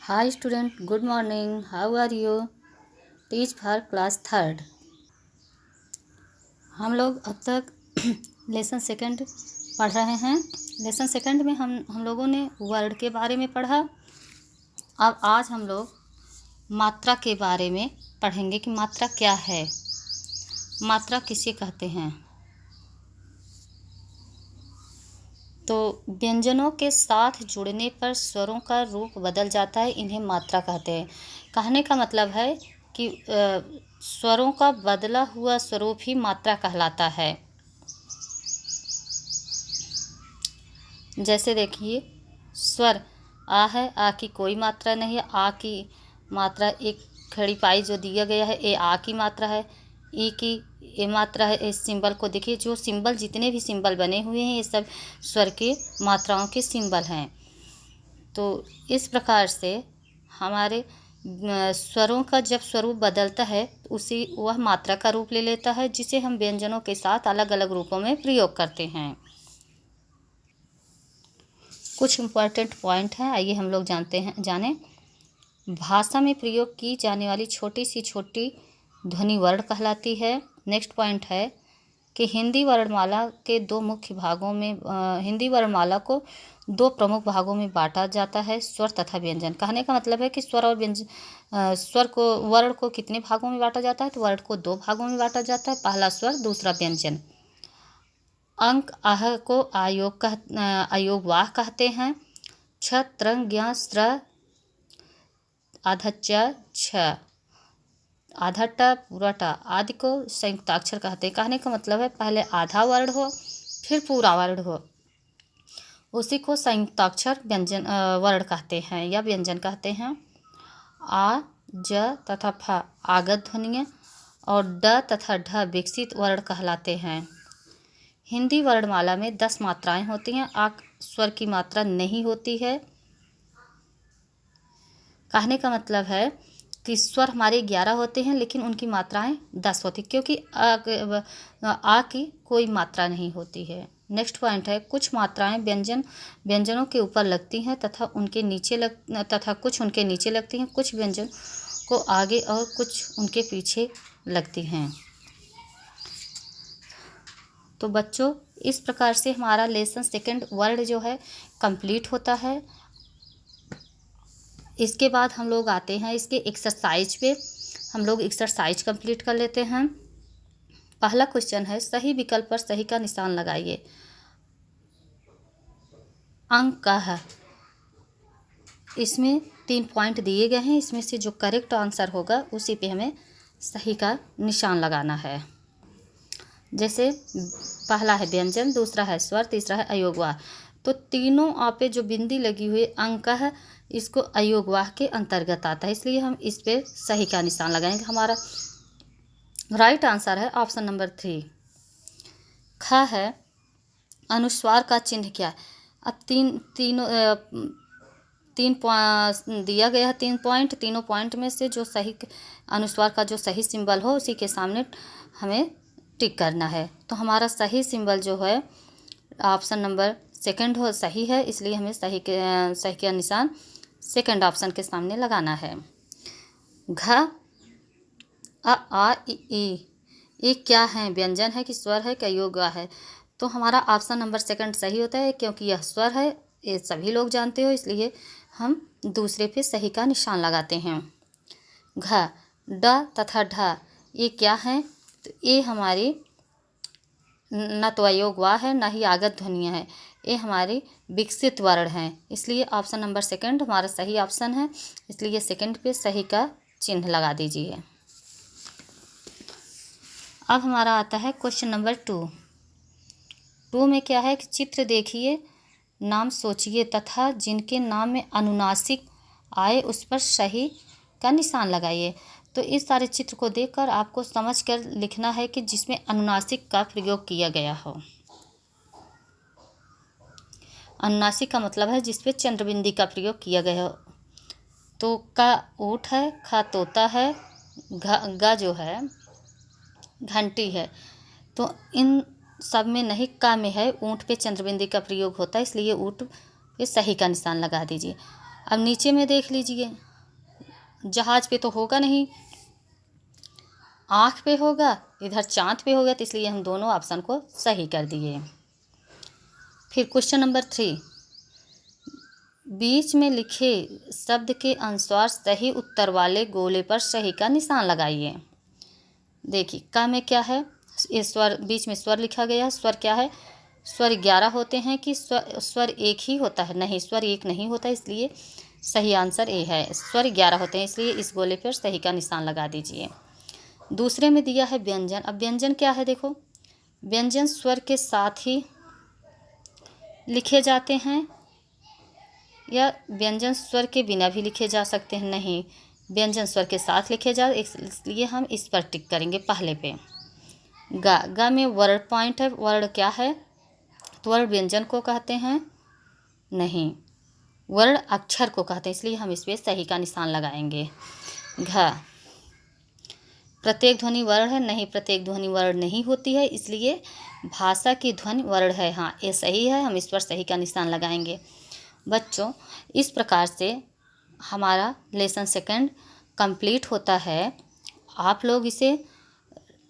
Hi student, good morning. How are you? Teach for class third. हम लोग अब तक लेसन सेकंड पढ़ रहे हैं। लेसन सेकंड में हम लोगों ने वर्ड के बारे में पढ़ा। अब आज हम लोग मात्रा के बारे में पढ़ेंगे कि मात्रा क्या है, मात्रा किसे कहते हैं। तो व्यंजनों के साथ जुड़ने पर स्वरों का रूप बदल जाता है, इन्हें मात्रा कहते हैं। कहने का मतलब है कि स्वरों का बदला हुआ स्वरूप ही मात्रा कहलाता है। जैसे देखिए, स्वर आ है, आ की कोई मात्रा नहीं है। आ की मात्रा एक खड़ी पाई जो दिया गया है, ए आ की मात्रा है। ई की ए मात्रा है। इस सिंबल को देखिए, जो सिंबल जितने भी सिंबल बने हुए हैं ये सब स्वर के मात्राओं के सिंबल हैं। तो इस प्रकार से हमारे स्वरों का जब स्वरूप बदलता है तो उसी वह मात्रा का रूप ले लेता है, जिसे हम व्यंजनों के साथ अलग अलग रूपों में प्रयोग करते हैं। कुछ इम्पॉर्टेंट पॉइंट हैं, आइए हम लोग जानें। भाषा में प्रयोग की जाने वाली छोटी सी छोटी ध्वनि वर्ण कहलाती है। नेक्स्ट पॉइंट है कि हिंदी वर्णमाला के दो मुख्य भागों में हिंदी वर्णमाला को दो प्रमुख भागों में बांटा जाता है, स्वर तथा व्यंजन। कहने का मतलब है कि स्वर और व्यंजन वर्ण को कितने भागों में बांटा जाता है, तो वर्ण को दो भागों में बांटा जाता है, पहला स्वर दूसरा व्यंजन। अंक आह को आयोगवाह कहते हैं। छ त्रंग ज्ञ स्र आधा छ आधा ट पूरा ट आदि को संयुक्ताक्षर कहते हैं। कहने का मतलब है पहले आधा वर्ण हो फिर पूरा वर्ण हो, उसी को संयुक्ताक्षर व्यंजन वर्ण कहते हैं या व्यंजन कहते हैं। आ ज तथा फ आगत ध्वनियाँ और ड तथा ढ विकसित वर्ण कहलाते हैं। हिंदी वर्णमाला में 10 मात्राएं होती हैं। आ स्वर की मात्रा नहीं होती है। कहने का मतलब है कि स्वर हमारे 11 होते हैं लेकिन उनकी मात्राएं 10 होती, क्योंकि आ की कोई मात्रा नहीं होती है। नेक्स्ट पॉइंट है, कुछ मात्राएं व्यंजनों के ऊपर लगती हैं तथा कुछ उनके नीचे लगती हैं। कुछ व्यंजन को आगे और कुछ उनके पीछे लगती हैं। तो बच्चों, इस प्रकार से हमारा लेसन सेकंड वर्ड जो है कंप्लीट होता है। इसके बाद हम लोग आते हैं इसके एक्सरसाइज पे। हम लोग एक्सरसाइज कंप्लीट कर लेते हैं। पहला क्वेश्चन है, सही विकल्प पर सही का निशान लगाइए। अंक का है, इसमें 3 पॉइंट दिए गए हैं, इसमें से जो करेक्ट आंसर होगा उसी पे हमें सही का निशान लगाना है। जैसे पहला है व्यंजन, दूसरा है स्वर, तीसरा है अयोगवाह। तो तीनों आपे जो बिंदी लगी हुई अंक है, इसको अयोगवाह के अंतर्गत आता है, इसलिए हम इस पे सही का निशान लगाएंगे। हमारा राइट आंसर है ऑप्शन नंबर 3। ख है, अनुस्वार का चिन्ह क्या है। अब दिया गया है 3 पॉइंट। तीनों पॉइंट में से जो सही अनुस्वार का जो सही सिंबल हो उसी के सामने हमें टिक करना है। तो हमारा सही सिंबल जो है ऑप्शन नंबर सेकंड हो सही है, इसलिए हमें सही का निशान सेकंड ऑप्शन के सामने लगाना है। घ आ ई ये क्या है, व्यंजन है कि स्वर है क्या योगा है। तो हमारा ऑप्शन नंबर सेकंड सही होता है, क्योंकि यह स्वर है, ये सभी लोग जानते हो, इसलिए हम दूसरे पे सही का निशान लगाते हैं। घ ड तथा ढ ये क्या है, तो ये हमारी न तो अयोगवाह है न ही आगत ध्वनियाँ है, ये हमारी विकसित वर्ण हैं, इसलिए ऑप्शन नंबर सेकंड हमारा सही ऑप्शन है, इसलिए सेकंड पे सही का चिन्ह लगा दीजिए। अब हमारा आता है क्वेश्चन नंबर 2 में क्या है कि चित्र देखिए, नाम सोचिए तथा जिनके नाम में अनुनासिक आए उस पर सही का निशान लगाइए। तो इस सारे चित्र को देखकर आपको समझकर लिखना है कि जिसमें अनुनासिक का प्रयोग किया गया हो। अनुनासिक का मतलब है जिस पे चंद्रबिंदी का प्रयोग किया गया हो। तो का ऊँट है, खा तोता है, गा जो है घंटी है। तो इन सब में नहीं, का में है ऊँट पे चंद्रबिंदी का प्रयोग होता है, इसलिए ऊँट पे सही का निशान लगा दीजिए। अब नीचे में देख लीजिए, जहाज पे तो होगा नहीं, आँख पे होगा, इधर चाँद पे होगा, तो इसलिए हम दोनों ऑप्शन को सही कर दिए। फिर क्वेश्चन नंबर 3, बीच में लिखे शब्द के अनुसार सही उत्तर वाले गोले पर सही का निशान लगाइए। देखिए का में क्या है, ये स्वर, बीच में स्वर लिखा गया। स्वर क्या है, स्वर 11 होते हैं कि स्वर एक ही होता है? नहीं, स्वर एक नहीं होता, इसलिए सही आंसर ए है। स्वर 11 होते हैं, इसलिए इस गोले पर सही का निशान लगा दीजिए। दूसरे में दिया है व्यंजन। अब व्यंजन क्या है, देखो, व्यंजन स्वर के साथ ही लिखे जाते हैं या व्यंजन स्वर के बिना भी लिखे जा सकते हैं? नहीं, व्यंजन स्वर के साथ लिखे जा, इसलिए हम इस पर टिक करेंगे पहले पे। गा में वर्ण पॉइंट है, वर्ण क्या है, तो वर्ण व्यंजन को कहते हैं? नहीं, वर्ण अक्षर को कहते हैं, इसलिए हम इस पर सही का निशान लगाएंगे। घ, प्रत्येक ध्वनि वर्ण है? नहीं, प्रत्येक ध्वनि वर्ण नहीं होती है, इसलिए भाषा की ध्वनि वर्ण है। हाँ, ये सही है, हम इस पर सही का निशान लगाएंगे। बच्चों, इस प्रकार से हमारा लेसन सेकंड कंप्लीट होता है। आप लोग इसे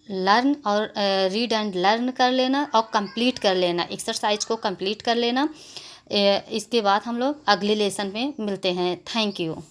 लर्न और रीड एंड लर्न कर लेना और कंप्लीट कर लेना, एक्सरसाइज को कंप्लीट कर लेना। इसके बाद हम लोग अगले लेसन में मिलते हैं। Thank you.